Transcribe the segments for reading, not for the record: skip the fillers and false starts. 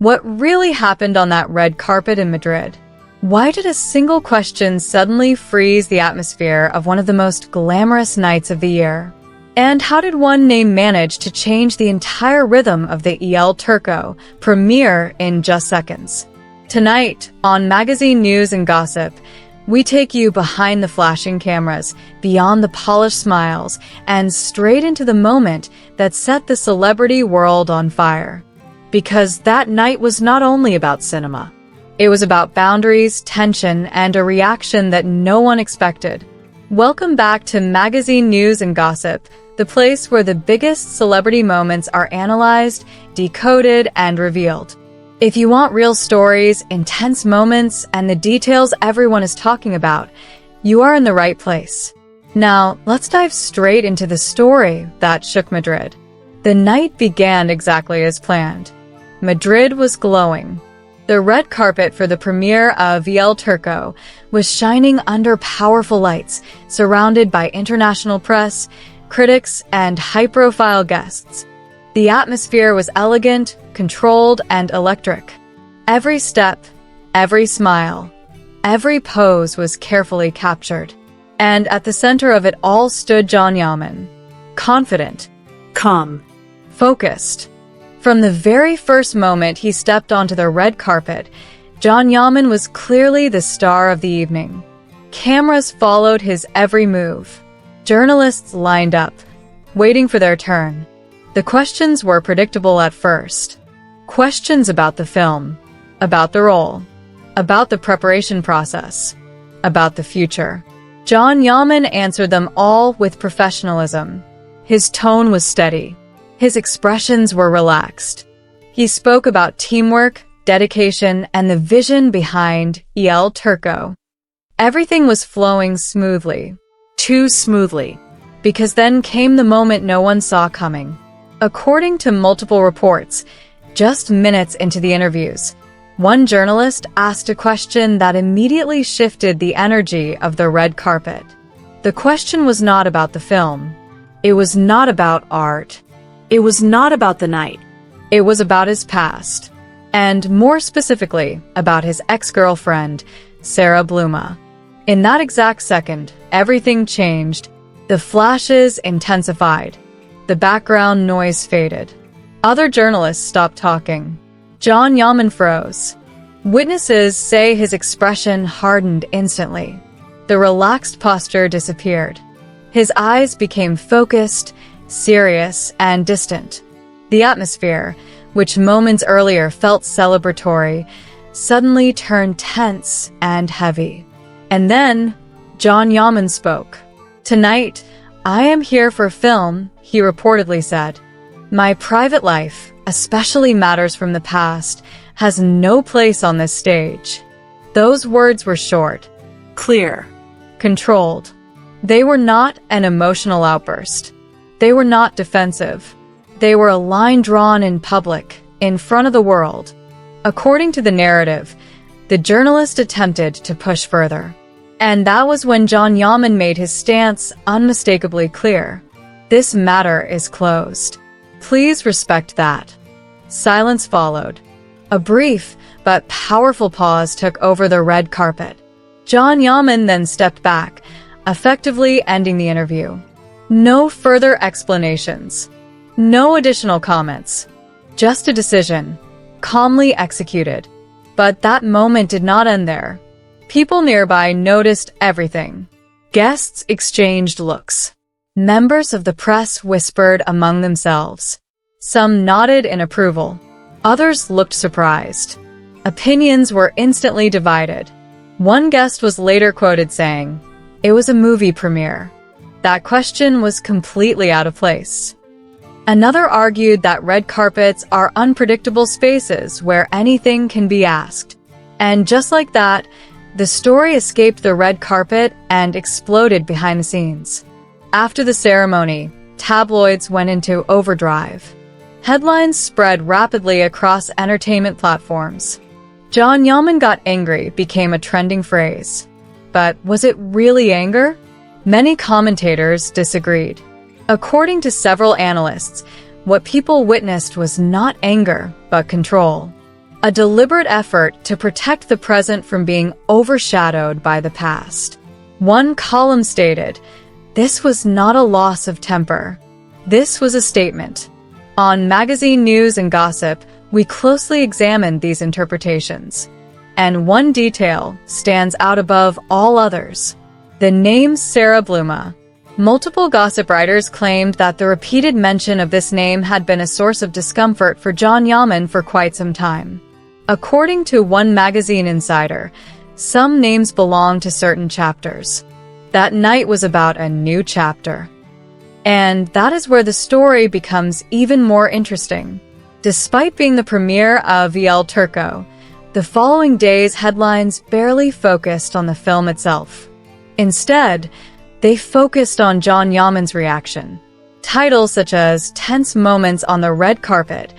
What really happened on that red carpet in Madrid? Why did a single question suddenly freeze the atmosphere of one of the most glamorous nights of the year? And how did one name manage to change the entire rhythm of the El Turco premiere in just seconds? Tonight, on Magazine News and Gossip, we take you behind the flashing cameras, beyond the polished smiles, and straight into the moment that set the celebrity world on fire. Because that night was not only about cinema. It was about boundaries, tension, and a reaction that no one expected. Welcome back to Magazine News and Gossip, the place where the biggest celebrity moments are analyzed, decoded, and revealed. If you want real stories, intense moments, and the details everyone is talking about, you are in the right place. Now, let's dive straight into the story that shook Madrid. The night began exactly as planned. Madrid was glowing. The red carpet for the premiere of El Turco was shining under powerful lights, surrounded by international press, critics, and high-profile guests. The atmosphere was elegant, controlled, and electric. Every step, every smile, every pose was carefully captured. And at the center of it all stood Yaman. Confident, calm, focused. From the very first moment he stepped onto the red carpet, Yaman was clearly the star of the evening. Cameras followed his every move. Journalists lined up, waiting for their turn. The questions were predictable at first. Questions about the film, about the role, about the preparation process, about the future. Yaman answered them all with professionalism. His tone was steady. His expressions were relaxed. He spoke about teamwork, dedication, and the vision behind El Turco. Everything was flowing smoothly. Too smoothly. Because then came the moment no one saw coming. According to multiple reports, just minutes into the interviews, one journalist asked a question that immediately shifted the energy of the red carpet. The question was not about the film. It was not about art. It was not about the night. It was about his past. And more specifically, about his ex-girlfriend, Sara Bluma. In that exact second, everything changed. The flashes intensified. The background noise faded. Other journalists stopped talking. Yaman froze. Witnesses say his expression hardened instantly. The relaxed posture disappeared. His eyes became focused, serious, and distant. The atmosphere, which moments earlier felt celebratory, suddenly turned tense and heavy. And then, Yaman spoke. "Tonight, I am here for film," he reportedly said. "My private life, especially matters from the past, has no place on this stage." Those words were short, clear, controlled. They were not an emotional outburst. They were not defensive. They were a line drawn in public, in front of the world. According to the narrative, the journalist attempted to push further. And that was when Yaman made his stance unmistakably clear. "This matter is closed. Please respect that." Silence followed. A brief but powerful pause took over the red carpet. Yaman then stepped back, effectively ending the interview. No further explanations. No additional comments. Just a decision, calmly executed. But that moment did not end there. People nearby noticed everything. Guests exchanged looks. Members of the press whispered among themselves. Some nodded in approval. Others looked surprised. Opinions were instantly divided. One guest was later quoted saying, "It was a movie premiere." That question was completely out of place. Another argued that red carpets are unpredictable spaces where anything can be asked. And just like that, the story escaped the red carpet and exploded behind the scenes. After the ceremony, tabloids went into overdrive. Headlines spread rapidly across entertainment platforms. Yaman got angry became a trending phrase. But was it really anger? Many commentators disagreed. According to several analysts, what people witnessed was not anger, but control. a deliberate effort to protect the present from being overshadowed by the past. One column stated, "This was not a loss of temper. This was a statement." On Magazine News and Gossip, we closely examined these interpretations. And one detail stands out above all others: the name Sara Bluma. Multiple gossip writers claimed that the repeated mention of this name had been a source of discomfort for Yaman for quite some time. According to one magazine insider, some names belong to certain chapters. That night was about a new chapter. And that is where the story becomes even more interesting. Despite being the premiere of Turco, the following day's headlines barely focused on the film itself. Instead, they focused on Yaman's reaction. Titles such as "Tense Moments on the Red Carpet,"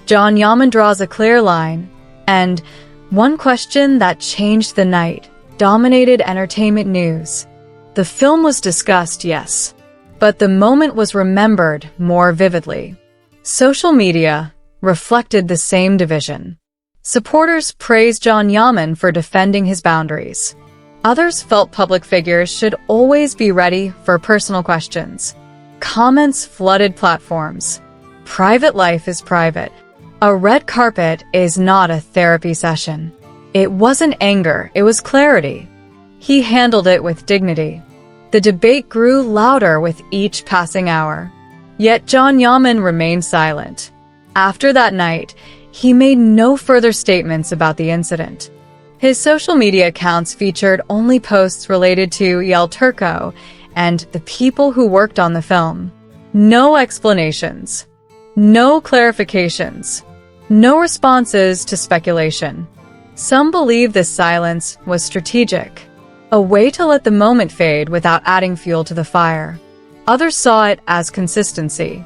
Yaman draws a clear line, and "One Question That Changed the Night" dominated entertainment news. The film was discussed, yes, but the moment was remembered more vividly. Social media reflected the same division. Supporters praised Yaman for defending his boundaries. Others felt public figures should always be ready for personal questions. Comments flooded platforms. Private life is private. A red carpet is not a therapy session. It wasn't anger, it was clarity. He handled it with dignity. The debate grew louder with each passing hour. Yet Yaman remained silent. After that night, he made no further statements about the incident. His social media accounts featured only posts related to Turco and the people who worked on the film. No explanations. No clarifications. No responses to speculation. Some believe this silence was strategic, a way to let the moment fade without adding fuel to the fire. Others saw it as consistency.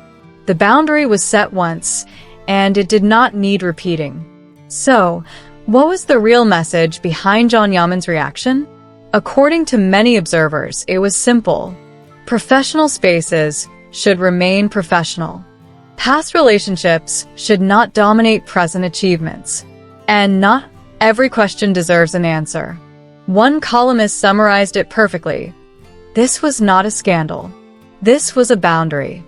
The boundary was set once, and it did not need repeating. So, what was the real message behind Yaman's reaction? According to many observers, it was simple. Professional spaces should remain professional. Past relationships should not dominate present achievements. And not every question deserves an answer. One columnist summarized it perfectly. This was not a scandal. This was a boundary.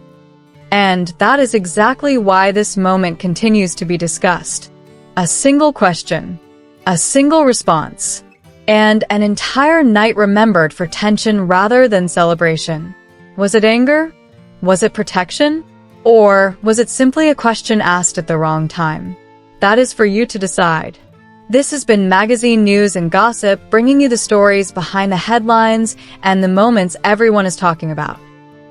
And that is exactly why this moment continues to be discussed. A single question, a single response, and an entire night remembered for tension rather than celebration. Was it anger? Was it protection? Or was it simply a question asked at the wrong time? That is for you to decide. This has been Magazine News and Gossip, bringing you the stories behind the headlines and the moments everyone is talking about.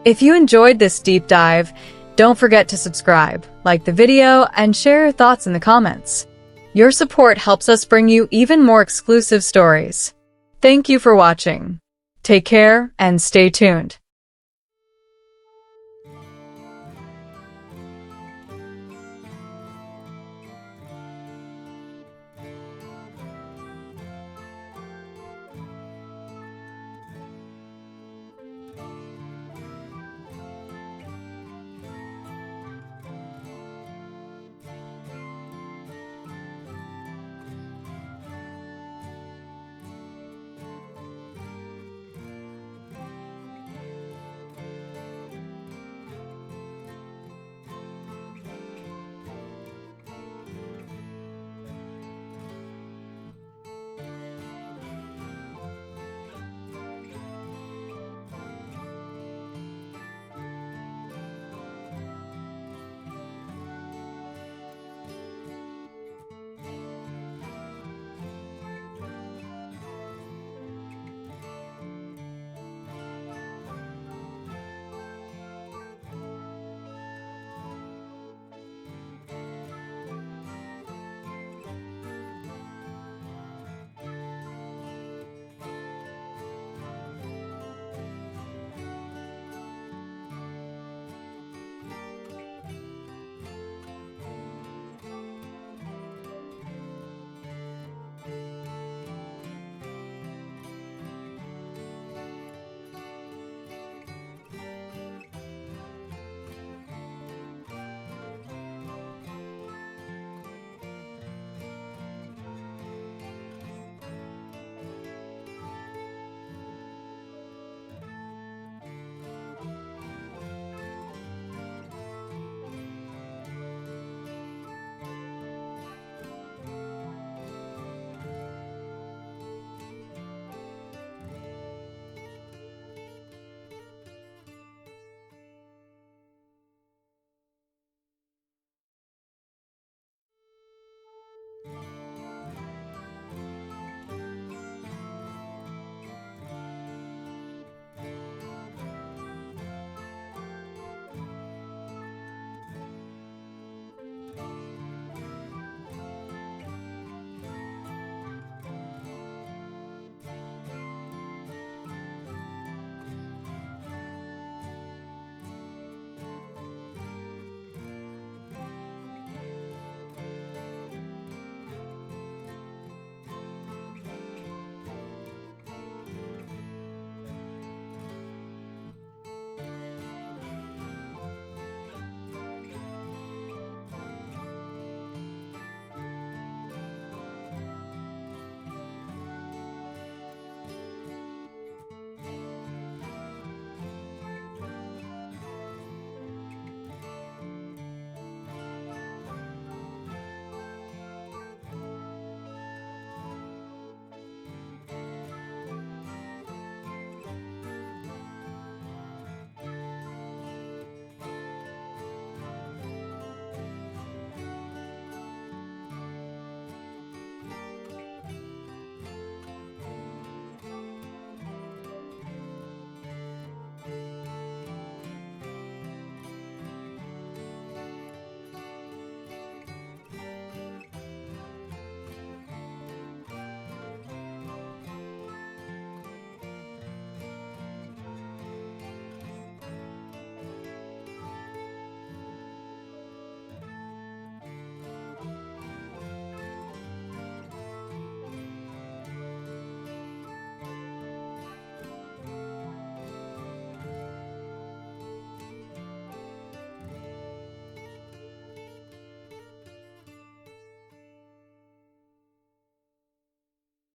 If you enjoyed this deep dive, don't forget to subscribe, like the video, and share your thoughts in the comments. Your support helps us bring you even more exclusive stories. Thank you for watching. Take care and stay tuned.